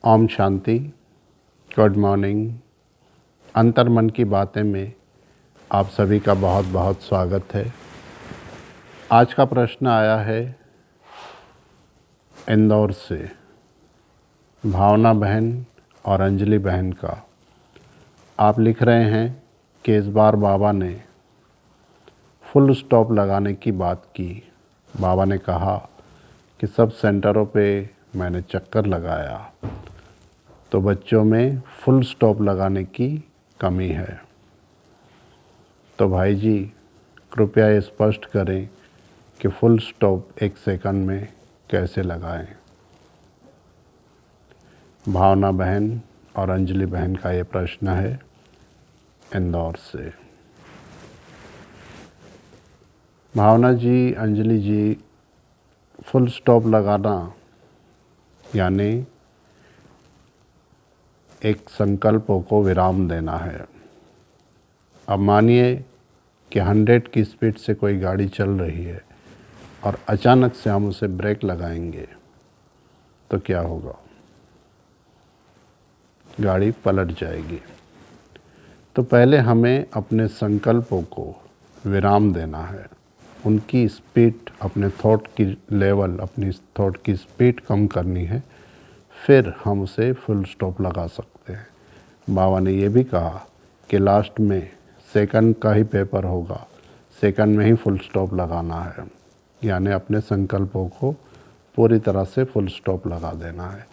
Om Shanti. Good morning. अंतर्मन की बातें में आप सभी का बहुत बहुत स्वागत है। आज का प्रश्न आया है इंदौर से, भावना बहन और अंजलि बहन का। आप लिख रहे हैं कि इस बार बाबा ने फुल स्टॉप लगाने की बात की। बाबा ने कहा कि सब सेंटरों पे मैंने चक्कर लगाया तो बच्चों में फुल स्टॉप लगाने की कमी है। तो भाई जी कृपया ये स्पष्ट करें कि फुल स्टॉप 1 सेकंड में कैसे लगाएं। भावना बहन और अंजलि बहन का ये प्रश्न है इंदौर से। भावना जी, अंजलि जी, फुल स्टॉप लगाना यानी एक संकल्पों को विराम देना है। अब मानिए कि 100 की स्पीड से कोई गाड़ी चल रही है और अचानक से हम उसे ब्रेक लगाएंगे तो क्या होगा? गाड़ी पलट जाएगी। तो पहले हमें अपने संकल्पों को विराम देना है, उनकी स्पीड, अपने थॉट की लेवल, अपनी थॉट की स्पीड कम करनी है, फिर हम उसे फुल स्टॉप लगा सकते हैं। बाबा ने ये भी कहा कि लास्ट में सेकंड का ही पेपर होगा, सेकंड में ही फुल स्टॉप लगाना है, यानी अपने संकल्पों को पूरी तरह से फुल स्टॉप लगा देना है।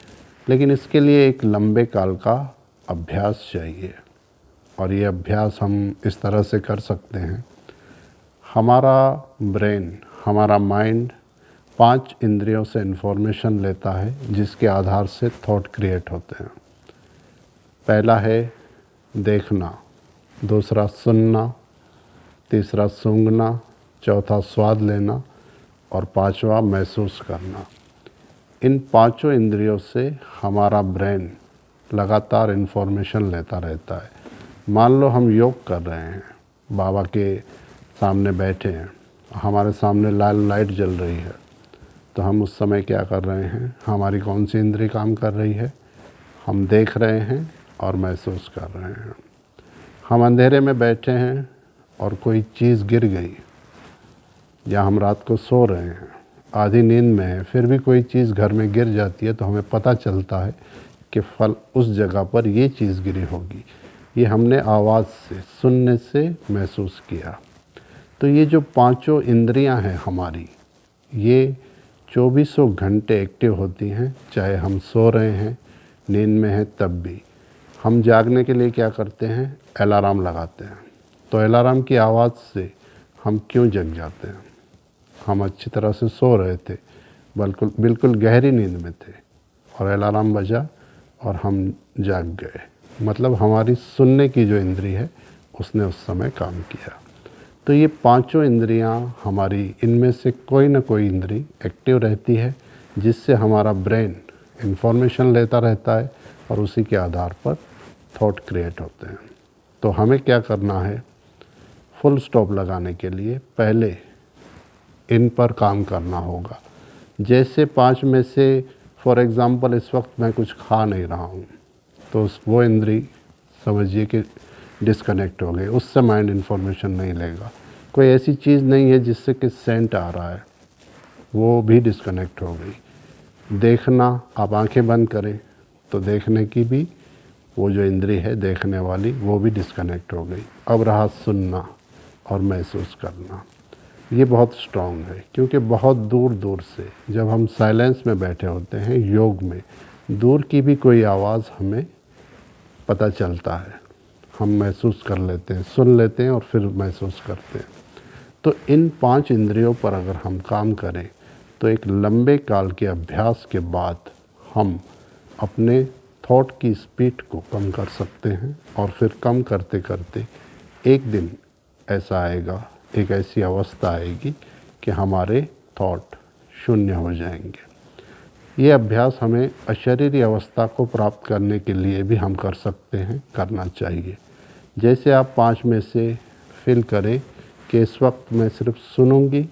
लेकिन इसके लिए एक लंबे काल का अभ्यास चाहिए और ये अभ्यास हम इस तरह से कर सकते हैं। हमारा ब्रेन, हमारा माइंड 5 इंद्रियों से इन्फॉर्मेशन लेता है जिसके आधार से थॉट क्रिएट होते हैं। पहला है देखना, दूसरा सुनना, तीसरा सूंघना, चौथा स्वाद लेना और 5वां महसूस करना। इन 5 इंद्रियों से हमारा ब्रेन लगातार इन्फॉर्मेशन लेता रहता है। मान लो हम योग कर रहे हैं, बाबा के सामने बैठे हैं, हमारे सामने लाल लाइट जल रही है, तो हम उस समय क्या कर रहे हैं? हमारी कौन सी इंद्री काम कर रही है? हम देख रहे हैं और महसूस कर रहे हैं। हम अंधेरे में बैठे हैं और कोई चीज़ गिर गई, या हम रात को सो रहे हैं, आधी नींद में है, फिर भी कोई चीज़ घर में गिर जाती है तो हमें पता चलता है कि फल उस जगह पर ये चीज़ गिरी होगी। ये हमने आवाज़ से, सुनने से महसूस किया। तो ये जो 5 इंद्रियां हैं हमारी, ये 24 घंटे एक्टिव होती हैं, चाहे हम सो रहे हैं, नींद में हैं, तब भी। हम जागने के लिए क्या करते हैं? अलार्म लगाते हैं। तो अलार्म की आवाज़ से हम क्यों जग जाते हैं? हम अच्छी तरह से सो रहे थे, बिल्कुल गहरी नींद में थे और अलार्म बजा और हम जाग गए। मतलब हमारी सुनने की जो इंद्री है उसने उस समय काम किया। तो ये 5 इंद्रियां हमारी, इनमें से कोई ना कोई इंद्री एक्टिव रहती है जिससे हमारा ब्रेन इंफॉर्मेशन लेता रहता है और उसी के आधार पर थॉट क्रिएट होते हैं। तो हमें क्या करना है? फुल स्टॉप लगाने के लिए पहले इन पर काम करना होगा। जैसे 5 में से फॉर एग्ज़ाम्पल इस वक्त मैं कुछ खा नहीं रहा हूँ, तो वो इंद्री समझिए कि डिस्कनेक्ट हो गई, उससे माइंड इन्फॉर्मेशन नहीं लेगा। कोई ऐसी चीज़ नहीं है जिससे कि सेंट आ रहा है, वो भी डिस्कनेक्ट हो गई। देखना, आप आंखें बंद करें तो देखने की भी वो जो इंद्री है देखने वाली, वो भी डिस्कनेक्ट हो गई। अब रहा सुनना और महसूस करना। ये बहुत स्ट्रॉन्ग है क्योंकि बहुत दूर दूर से जब हम साइलेंस में बैठे होते हैं योग में, दूर की भी कोई आवाज़ हमें पता चलता है, हम महसूस कर लेते हैं, सुन लेते हैं और फिर महसूस करते हैं। तो इन 5 इंद्रियों पर अगर हम काम करें तो एक लंबे काल के अभ्यास के बाद हम अपने थॉट की स्पीड को कम कर सकते हैं और फिर कम करते करते एक दिन ऐसा आएगा, एक ऐसी अवस्था आएगी कि हमारे थॉट शून्य हो जाएंगे। ये अभ्यास हमें अशरीरी अवस्था को प्राप्त करने के लिए भी हम कर सकते हैं, करना चाहिए। जैसे आप 5 में से फील करें कि इस वक्त मैं सिर्फ सुनूंगी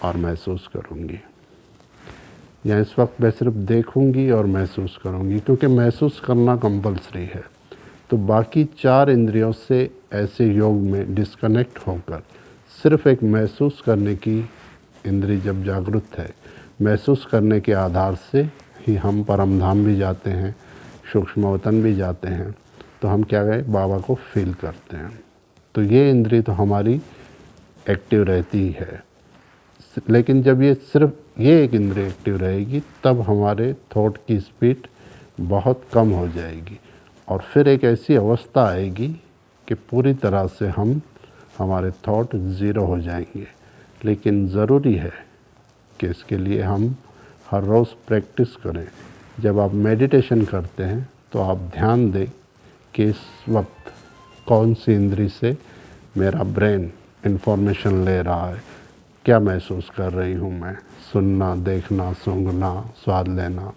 और महसूस करूंगी। या इस वक्त मैं सिर्फ देखूंगी और महसूस करूंगी, क्योंकि महसूस करना कंपलसरी है। तो बाकी 4 इंद्रियों से ऐसे योग में डिस्कनेक्ट होकर सिर्फ एक महसूस करने की इंद्री जब जागृत है, महसूस करने के आधार से ही हम परम धाम भी जाते हैं, सूक्ष्म वतन भी जाते हैं। तो हम क्या गए, बाबा को फील करते हैं। तो ये इंद्री तो हमारी एक्टिव रहती ही है। लेकिन जब ये सिर्फ ये एक इंद्रिय एक्टिव रहेगी, तब हमारे थॉट की स्पीड बहुत कम हो जाएगी और फिर एक ऐसी अवस्था आएगी कि पूरी तरह से हमारे थॉट ज़ीरो हो जाएंगे। लेकिन ज़रूरी है कि इसके लिए हम हर रोज़ प्रैक्टिस करें। जब आप मेडिटेशन करते हैं तो आप ध्यान दें कि इस वक्त कौन सी इंद्री से मेरा ब्रेन इन्फॉर्मेशन ले रहा है, क्या महसूस कर रही हूँ मैं। सुनना, देखना, सूंघना, स्वाद लेना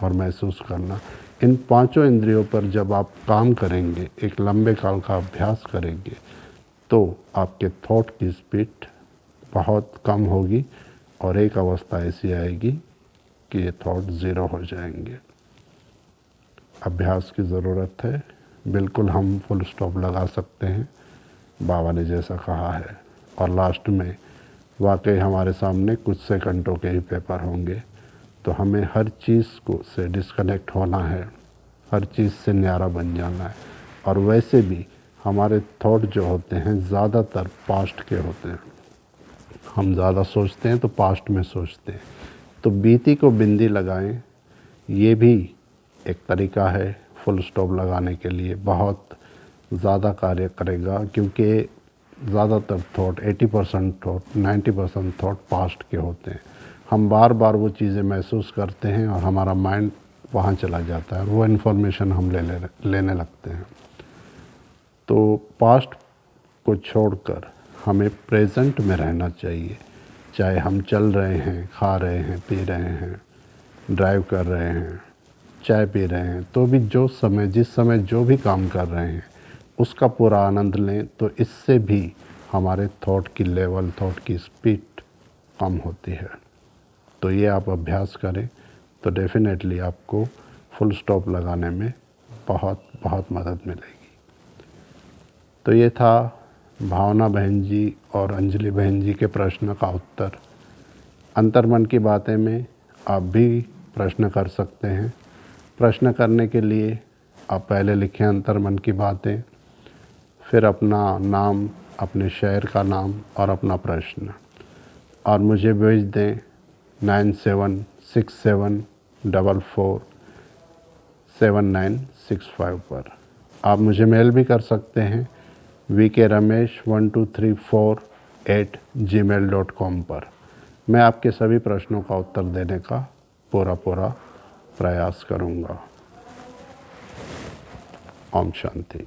और महसूस करना, इन 5 इंद्रियों पर जब आप काम करेंगे, एक लंबे काल का अभ्यास करेंगे, तो आपके थॉट की स्पीड बहुत कम होगी और एक अवस्था ऐसी आएगी कि ये थॉट ज़ीरो हो जाएंगे। अभ्यास की ज़रूरत है। बिल्कुल हम फुल स्टॉप लगा सकते हैं बाबा ने जैसा कहा है, और लास्ट में वाकई हमारे सामने कुछ सेकंडों के ही पेपर होंगे। तो हमें हर चीज़ को से डिस्कनेक्ट होना है, हर चीज़ से न्यारा बन जाना है। और वैसे भी हमारे थॉट जो होते हैं ज़्यादातर पास्ट के होते हैं। हम ज़्यादा सोचते हैं तो पास्ट में सोचते हैं। तो बीती को बिंदी लगाएं, ये भी एक तरीका है फुल स्टॉप लगाने के लिए। बहुत ज़्यादा कार्य करेगा, क्योंकि ज़्यादातर थॉट 80% थॉट 90% थॉट पास्ट के होते हैं। हम बार बार वो चीज़ें महसूस करते हैं और हमारा माइंड वहाँ चला जाता है और वो इन्फॉर्मेशन हम लेने लगते हैं। तो पास्ट को छोड़कर हमें प्रेजेंट में रहना चाहिए। चाहे हम चल रहे हैं, खा रहे हैं, पी रहे हैं, ड्राइव कर रहे हैं, चाय पी रहे हैं, तो भी जिस समय जो भी काम कर रहे हैं उसका पूरा आनंद लें। तो इससे भी हमारे थॉट की लेवल, थॉट की स्पीड कम होती है। तो ये आप अभ्यास करें तो डेफिनेटली आपको फुल स्टॉप लगाने में बहुत बहुत मदद मिलेगी। तो ये था भावना बहन जी और अंजलि बहन जी के प्रश्न का उत्तर। अंतर्मन की बातें में आप भी प्रश्न कर सकते हैं। प्रश्न करने के लिए आप पहले लिखें अंतर्मन की बातें, फिर अपना नाम, अपने शहर का नाम और अपना प्रश्न, और मुझे भेज दें 9767447965 पर। आप मुझे मेल भी कर सकते हैं vkramesh1234@gmail.com पर। मैं आपके सभी प्रश्नों का उत्तर देने का पूरा प्रयास करूँगा। ओम शांति।